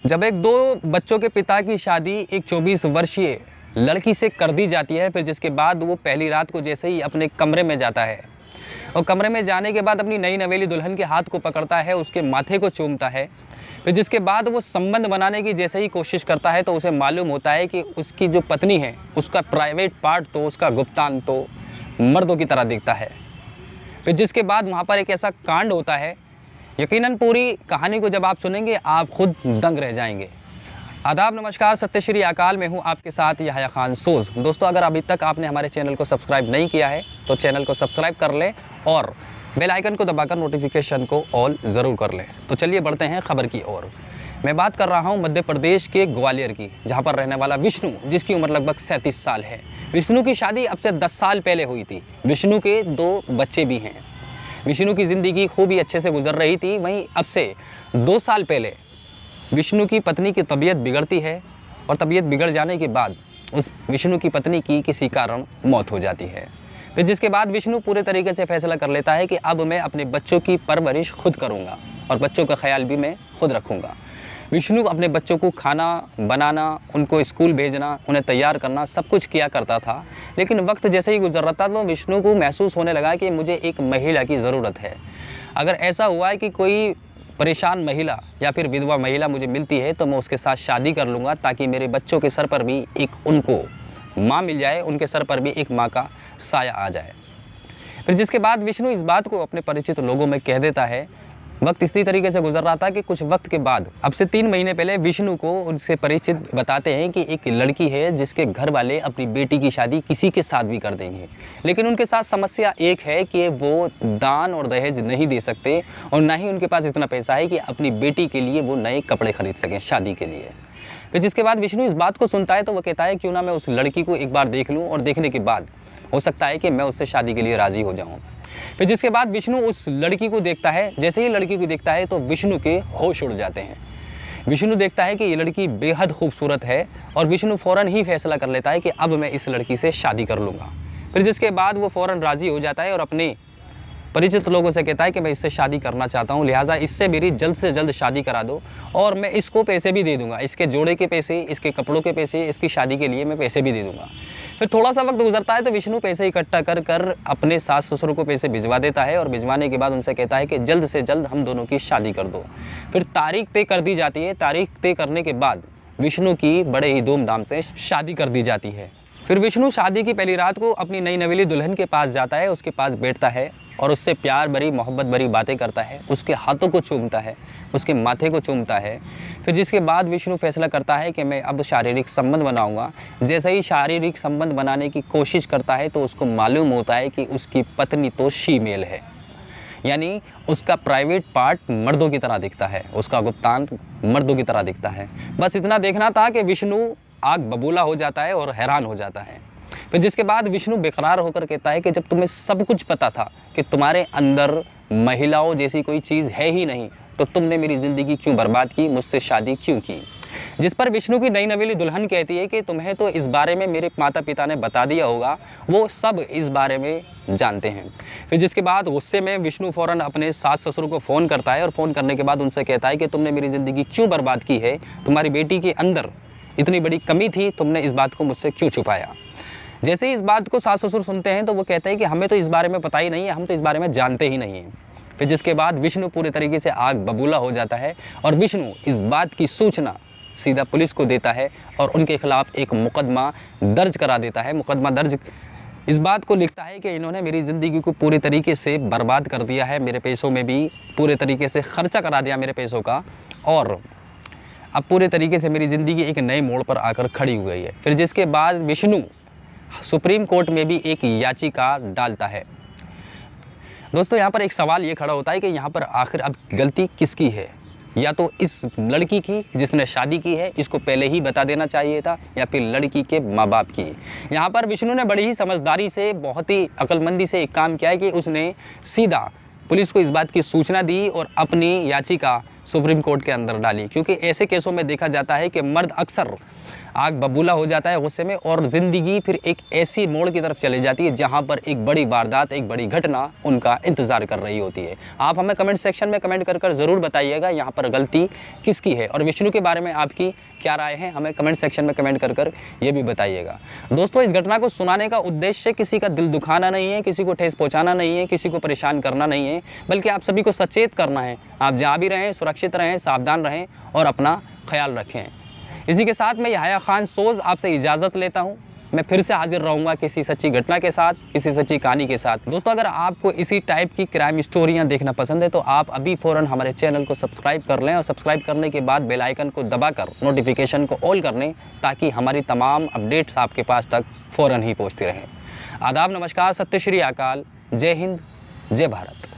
जब एक दो बच्चों के पिता की शादी एक 24 वर्षीय लड़की से कर दी जाती है, फिर जिसके बाद वो पहली रात को जैसे ही अपने कमरे में जाता है और कमरे में जाने के बाद अपनी नई नवेली दुल्हन के हाथ को पकड़ता है, उसके माथे को चूमता है, फिर जिसके बाद वो संबंध बनाने की जैसे ही कोशिश करता है तो उसे मालूम होता है कि उसकी जो पत्नी है उसका प्राइवेट पार्ट तो, उसका गुप्तांग तो मर्दों की तरह दिखता है। फिर जिसके बाद वहाँ पर एक ऐसा कांड होता है, यकीनन पूरी कहानी को जब आप सुनेंगे आप खुद दंग रह जाएंगे। आदाब, नमस्कार, सत्य श्री अकाल। मैं हूं आपके साथ याह्या खान सोज। दोस्तों, अगर अभी तक आपने हमारे चैनल को सब्सक्राइब नहीं किया है तो चैनल को सब्सक्राइब कर लें और बेल आइकन को दबाकर नोटिफिकेशन को ऑल ज़रूर कर लें। तो चलिए बढ़ते हैं खबर की ओर। मैं बात कर रहा हूं मध्य प्रदेश के ग्वालियर की, जहां पर रहने वाला विष्णु, जिसकी उम्र लगभग 37 साल है। विष्णु की शादी अब से 10 साल पहले हुई थी। विष्णु के 2 बच्चे भी हैं। विष्णु की ज़िंदगी खूब ही अच्छे से गुजर रही थी। वहीं अब से 2 साल पहले विष्णु की पत्नी की तबीयत बिगड़ती है और तबीयत बिगड़ जाने के बाद उस विष्णु की पत्नी की किसी कारण मौत हो जाती है। फिर जिसके बाद विष्णु पूरे तरीके से फैसला कर लेता है कि अब मैं अपने बच्चों की परवरिश खुद करूँगा और बच्चों का ख्याल भी मैं खुद रखूँगा। विष्णु अपने बच्चों को खाना बनाना, उनको स्कूल भेजना, उन्हें तैयार करना, सब कुछ किया करता था। लेकिन वक्त जैसे ही गुजर रहा था तो विष्णु को महसूस होने लगा कि मुझे एक महिला की ज़रूरत है। अगर ऐसा हुआ है कि कोई परेशान महिला या फिर विधवा महिला मुझे मिलती है तो मैं उसके साथ शादी कर लूँगा, ताकि मेरे बच्चों के सर पर भी एक उनको माँ मिल जाए, उनके सर पर भी एक माँ का साया आ जाए। फिर जिसके बाद विष्णु इस बात को अपने परिचित लोगों में कह देता है। वक्त इसी तरीके से गुजर रहा था कि कुछ वक्त के बाद, अब से 3 महीने पहले, विष्णु को उनसे परिचित बताते हैं कि एक लड़की है जिसके घर वाले अपनी बेटी की शादी किसी के साथ भी कर देंगे। लेकिन उनके साथ समस्या एक है कि वो दान और दहेज नहीं दे सकते और ना ही उनके पास इतना पैसा है कि अपनी बेटी के लिए वो नए कपड़े खरीद सकें शादी के लिए। फिर जिसके बाद विष्णु इस बात को सुनता है तो वो कहता है क्यों ना मैं उस लड़की को एक बार देख लूँ और देखने के बाद हो सकता है कि मैं उससे शादी के लिए राज़ी हो जाऊँ। फिर जिसके बाद विष्णु उस लड़की को देखता है। जैसे ही लड़की को देखता है तो विष्णु के होश उड़ जाते हैं। विष्णु देखता है कि ये लड़की बेहद खूबसूरत है और विष्णु फ़ौरन ही फैसला कर लेता है कि अब मैं इस लड़की से शादी कर लूँगा। फिर जिसके बाद वो फ़ौरन राज़ी हो जाता है और अपने परिचित लोगों से कहता है कि मैं इससे शादी करना चाहता हूँ, लिहाजा इससे मेरी जल्द से जल्द शादी करा दो और मैं इसको पैसे भी दे दूँगा, इसके जोड़े के पैसे, इसके कपड़ों के पैसे, इसकी शादी के लिए मैं पैसे भी दे दूँगा। फिर थोड़ा सा वक्त गुजरता है तो विष्णु पैसे इकट्ठा कर कर अपने सास ससुर को पैसे भिजवा देता है और भिजवाने के बाद उनसे कहता है कि जल्द से जल्द हम दोनों की शादी कर दो। फिर तारीख तय कर दी जाती है। तारीख तय करने के बाद विष्णु की बड़े ही धूमधाम से शादी कर दी जाती है। फिर विष्णु शादी की पहली रात को अपनी नई नवेली दुल्हन के पास जाता है, उसके पास बैठता है और उससे प्यार भरी, मोहब्बत भरी बातें करता है, उसके हाथों को चूमता है, उसके माथे को चूमता है। फिर जिसके बाद विष्णु फैसला करता है कि मैं अब शारीरिक संबंध बनाऊंगा। जैसे ही शारीरिक संबंध बनाने की कोशिश करता है तो उसको मालूम होता है कि उसकी पत्नी तो फीमेल है, यानी उसका प्राइवेट पार्ट मर्दों की तरह दिखता है, उसका गुप्तांग मर्दों की तरह दिखता है। बस इतना देखना था कि विष्णु आग बबूला हो जाता है और हैरान हो जाता है। फिर जिसके बाद विष्णु बेकरार होकर कहता है कि जब तुम्हें सब कुछ पता था कि तुम्हारे अंदर महिलाओं जैसी कोई चीज़ है ही नहीं, तो तुमने मेरी ज़िंदगी क्यों बर्बाद की, मुझसे शादी क्यों की। जिस पर विष्णु की नई नवेली दुल्हन कहती है कि तुम्हें तो इस बारे में मेरे माता पिता ने बता दिया होगा, वो सब इस बारे में जानते हैं। फिर जिसके बाद गुस्से में विष्णु फ़ौरन अपने सास ससुर को फ़ोन करता है और फ़ोन करने के बाद उनसे कहता है कि तुमने मेरी ज़िंदगी क्यों बर्बाद की है, तुम्हारी बेटी के अंदर इतनी बड़ी कमी थी, तुमने इस बात को मुझसे क्यों छुपाया। जैसे ही इस बात को सास ससुर सुनते हैं तो वो कहते हैं कि हमें तो इस बारे में पता ही नहीं है, हम तो इस बारे में जानते ही नहीं हैं। फिर जिसके बाद विष्णु पूरे तरीके से आग बबूला हो जाता है और विष्णु इस बात की सूचना सीधा पुलिस को देता है और उनके खिलाफ एक मुकदमा दर्ज करा देता है। मुकदमा दर्ज इस बात को लिखता है कि इन्होंने मेरी ज़िंदगी को पूरे तरीके से बर्बाद कर दिया है, मेरे पैसों में भी पूरे तरीके से खर्चा करा दिया मेरे पैसों का, और अब पूरे तरीके से मेरी ज़िंदगी एक नए मोड़ पर आकर खड़ी हो गई है। फिर जिसके बाद विष्णु सुप्रीम कोर्ट में भी एक याचिका डालता है। दोस्तों, यहाँ पर एक सवाल ये खड़ा होता है कि यहाँ पर आखिर अब गलती किसकी है। या तो इस लड़की की जिसने शादी की है, इसको पहले ही बता देना चाहिए था, या फिर लड़की के माँ बाप की। यहाँ पर विष्णु ने बड़ी ही समझदारी से, बहुत ही अक्लमंदी से एक काम किया है कि उसने सीधा पुलिस को इस बात की सूचना दी और अपनी याचिका सुप्रीम कोर्ट के अंदर डाली। क्योंकि ऐसे केसों में देखा जाता है कि मर्द अक्सर आग बबूला हो जाता है गुस्से में और ज़िंदगी फिर एक ऐसी मोड़ की तरफ चली जाती है जहां पर एक बड़ी वारदात, एक बड़ी घटना उनका इंतज़ार कर रही होती है। आप हमें कमेंट सेक्शन में कमेंट कर ज़रूर बताइएगा यहाँ पर गलती किसकी है, और विष्णु के बारे में आपकी क्या राय है हमें कमेंट सेक्शन में कमेंट कर ये भी बताइएगा। दोस्तों, इस घटना को सुनाने का उद्देश्य किसी का दिल दुखाना नहीं है, किसी को ठेस पहुँचाना नहीं है, किसी को परेशान करना नहीं है, बल्कि आप सभी को सचेत करना है। आप जहाँ भी रहें सुरक्षित रहें, सावधान रहें और अपना ख्याल रखें। इसी के साथ मैं याह्या खान सोज़ आपसे इजाज़त लेता हूँ। मैं फिर से हाजिर रहूँगा किसी सच्ची घटना के साथ, किसी सच्ची कहानी के साथ। दोस्तों, अगर आपको इसी टाइप की क्राइम स्टोरियाँ देखना पसंद है तो आप अभी फ़ौरन हमारे चैनल को सब्सक्राइब कर लें और सब्सक्राइब करने के बाद बेल आइकन को दबाकर नोटिफिकेशन को ऑल कर लें ताकि हमारी तमाम अपडेट्स आपके पास तक फ़ौरन ही पहुँचती रहें। आदाब, नमस्कार, सत्य श्री अकाल, जय हिंद, जय भारत।